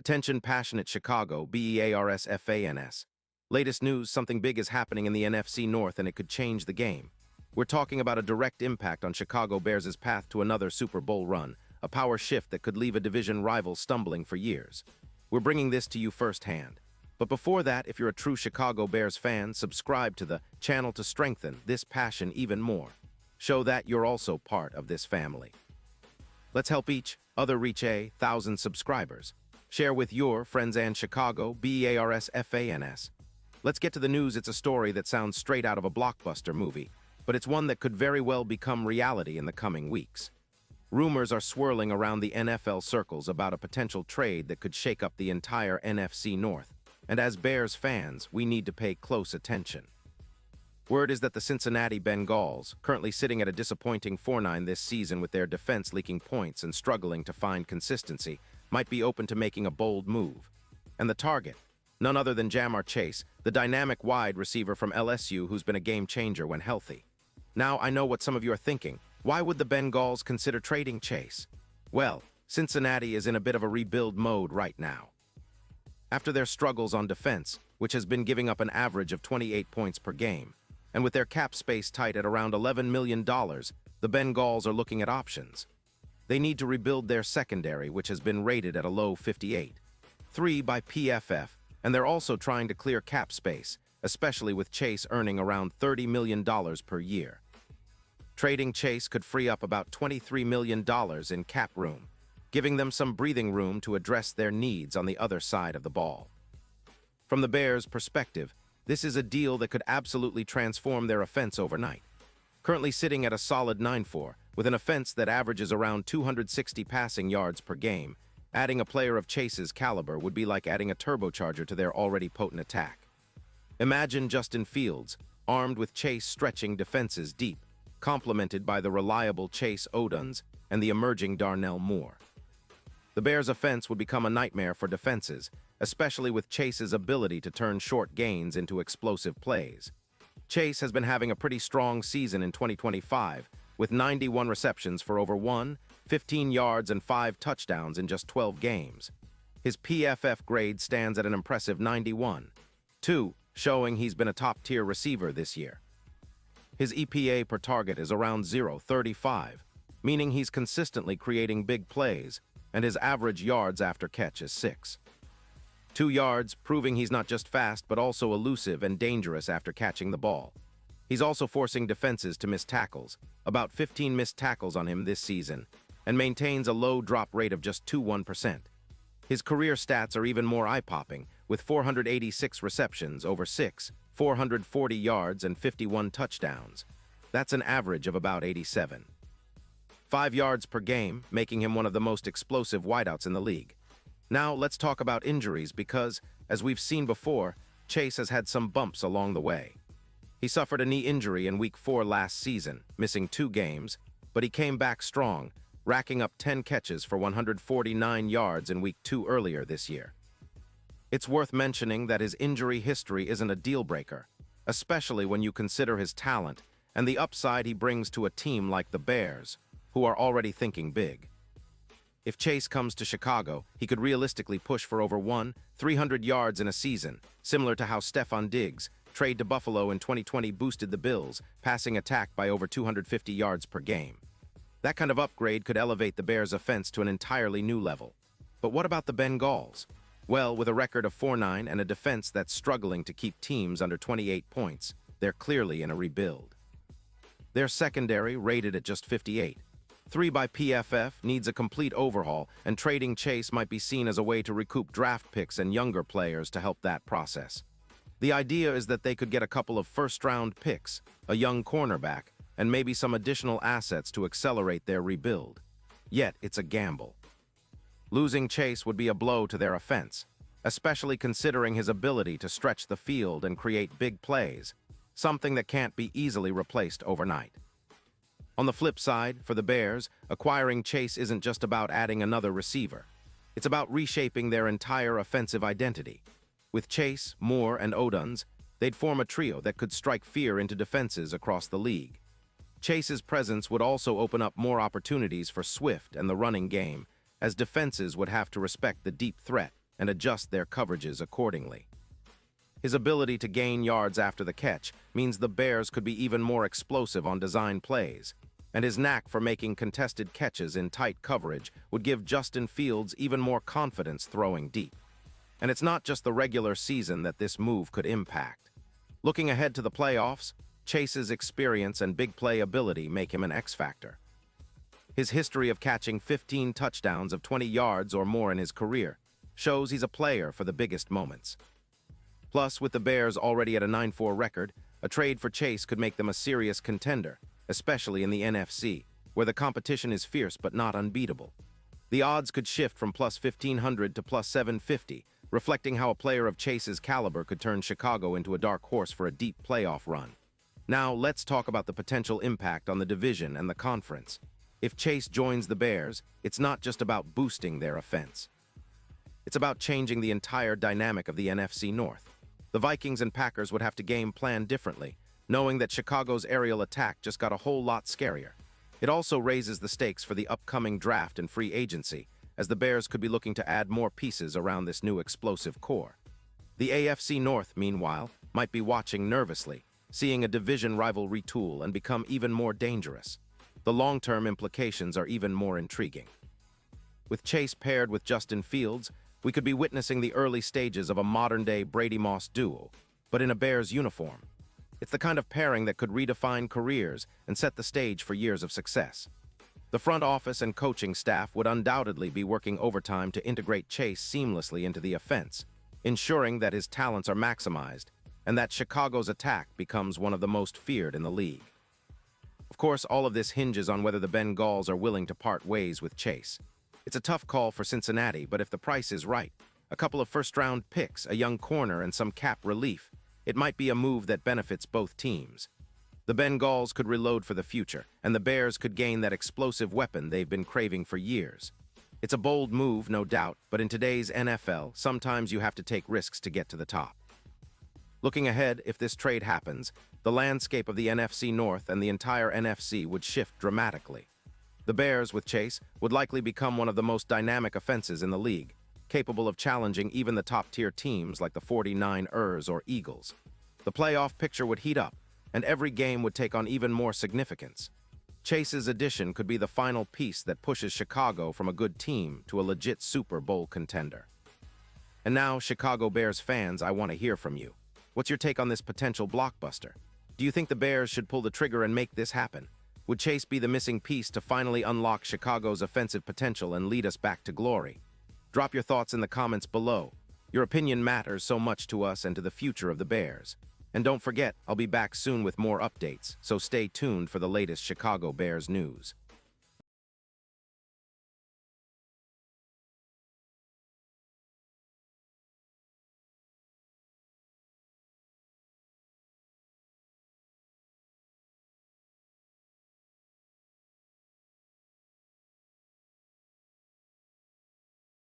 Attention passionate Chicago, Bears fans. Latest news, something big is happening in the NFC North and it could change the game. We're talking about a direct impact on Chicago Bears' path to another Super Bowl run, a power shift that could leave a division rival stumbling for years. We're bringing this to you firsthand. But before that, if you're a true Chicago Bears fan, subscribe to the channel to strengthen this passion even more. Show that you're also part of this family. Let's help each other reach 1,000 subscribers. Share with your friends and Chicago, Bears fans. Let's get to the news. It's a story that sounds straight out of a blockbuster movie, but it's one that could very well become reality in the coming weeks. Rumors are swirling around the NFL circles about a potential trade that could shake up the entire NFC North, and as Bears fans, we need to pay close attention. Word is that the Cincinnati Bengals, currently sitting at a disappointing 4-9 this season with their defense leaking points and struggling to find consistency, might be open to making a bold move. And the target? None other than Ja'Marr Chase, the dynamic wide receiver from LSU who's been a game changer when healthy. Now, I know what some of you are thinking. Why would the Bengals consider trading Chase? Well, Cincinnati is in a bit of a rebuild mode right now. After their struggles on defense, which has been giving up an average of 28 points per game, and with their cap space tight at around $11 million, the Bengals are looking at options. They need to rebuild their secondary, which has been rated at a low 58.3 by PFF, and they're also trying to clear cap space, especially with Chase earning around $30 million per year. Trading Chase could free up about $23 million in cap room, giving them some breathing room to address their needs on the other side of the ball. From the Bears' perspective, this is a deal that could absolutely transform their offense overnight. Currently sitting at a solid 9-4, with an offense that averages around 260 passing yards per game, adding a player of Chase's caliber would be like adding a turbocharger to their already potent attack. Imagine Justin Fields, armed with Chase stretching defenses deep, complemented by the reliable Chase Oduns and the emerging Darnell Moore. The Bears' offense would become a nightmare for defenses, especially with Chase's ability to turn short gains into explosive plays. Chase has been having a pretty strong season in 2025, with 91 receptions for over 15 yards and 5 touchdowns in just 12 games. His PFF grade stands at an impressive 91.2, showing he's been a top-tier receiver this year. His EPA per target is around 0.35, meaning he's consistently creating big plays, and his average yards after catch is 6.2 yards, proving he's not just fast but also elusive and dangerous after catching the ball. He's also forcing defenses to miss tackles, about 15 missed tackles on him this season, and maintains a low drop rate of just 2.1%. His career stats are even more eye-popping, with 486 receptions over 440 yards and 51 touchdowns. That's an average of about 87.5 yards per game, making him one of the most explosive wideouts in the league. Now, let's talk about injuries because, as we've seen before, Chase has had some bumps along the way. He suffered a knee injury in Week 4 last season, missing 2 games, but he came back strong, racking up 10 catches for 149 yards in Week 2 earlier this year. It's worth mentioning that his injury history isn't a deal-breaker, especially when you consider his talent and the upside he brings to a team like the Bears, who are already thinking big. If Chase comes to Chicago, he could realistically push for over 300 yards in a season, similar to how Stefon Diggs' trade to Buffalo in 2020 boosted the Bills' passing attack by over 250 yards per game. That kind of upgrade could elevate the Bears' offense to an entirely new level. But what about the Bengals? Well, with a record of 4-9 and a defense that's struggling to keep teams under 28 points, they're clearly in a rebuild. Their secondary, rated at just 58.3 by PFF, needs a complete overhaul, and trading Chase might be seen as a way to recoup draft picks and younger players to help that process. The idea is that they could get a couple of first-round picks, a young cornerback, and maybe some additional assets to accelerate their rebuild. Yet, it's a gamble. Losing Chase would be a blow to their offense, especially considering his ability to stretch the field and create big plays, something that can't be easily replaced overnight. On the flip side, for the Bears, acquiring Chase isn't just about adding another receiver. It's about reshaping their entire offensive identity. With Chase, Moore, and Oduns, they'd form a trio that could strike fear into defenses across the league. Chase's presence would also open up more opportunities for Swift and the running game, as defenses would have to respect the deep threat and adjust their coverages accordingly. His ability to gain yards after the catch means the Bears could be even more explosive on design plays, and his knack for making contested catches in tight coverage would give Justin Fields even more confidence throwing deep. And it's not just the regular season that this move could impact. Looking ahead to the playoffs, Chase's experience and big play ability make him an X-factor. His history of catching 15 touchdowns of 20 yards or more in his career shows he's a player for the biggest moments. Plus, with the Bears already at a 9-4 record, a trade for Chase could make them a serious contender, especially in the NFC, where the competition is fierce but not unbeatable. The odds could shift from plus 1,500 to plus 750, reflecting how a player of Chase's caliber could turn Chicago into a dark horse for a deep playoff run. Now, let's talk about the potential impact on the division and the conference. If Chase joins the Bears, it's not just about boosting their offense. It's about changing the entire dynamic of the NFC North. The Vikings and Packers would have to game plan differently, knowing that Chicago's aerial attack just got a whole lot scarier. It also raises the stakes for the upcoming draft and free agency, as the Bears could be looking to add more pieces around this new explosive core. The AFC North, meanwhile, might be watching nervously, seeing a division rival retool and become even more dangerous. The long-term implications are even more intriguing. With Chase paired with Justin Fields, we could be witnessing the early stages of a modern-day Brady-Moss duo, but in a Bears uniform. It's the kind of pairing that could redefine careers and set the stage for years of success. The front office and coaching staff would undoubtedly be working overtime to integrate Chase seamlessly into the offense, ensuring that his talents are maximized and that Chicago's attack becomes one of the most feared in the league. Of course, all of this hinges on whether the Bengals are willing to part ways with Chase. It's a tough call for Cincinnati, but if the price is right, a couple of first-round picks, a young corner, and some cap relief, it might be a move that benefits both teams. The Bengals could reload for the future, and the Bears could gain that explosive weapon they've been craving for years. It's a bold move, no doubt, but in today's NFL, sometimes you have to take risks to get to the top. Looking ahead, if this trade happens, the landscape of the NFC North and the entire NFC would shift dramatically. The Bears, with Chase, would likely become one of the most dynamic offenses in the league, capable of challenging even the top-tier teams like the 49ers or Eagles. The playoff picture would heat up, and every game would take on even more significance. Chase's addition could be the final piece that pushes Chicago from a good team to a legit Super Bowl contender. And now, Chicago Bears fans, I want to hear from you. What's your take on this potential blockbuster? Do you think the Bears should pull the trigger and make this happen? Would Chase be the missing piece to finally unlock Chicago's offensive potential and lead us back to glory? Drop your thoughts in the comments below. Your opinion matters so much to us and to the future of the Bears. And don't forget, I'll be back soon with more updates, so stay tuned for the latest Chicago Bears news.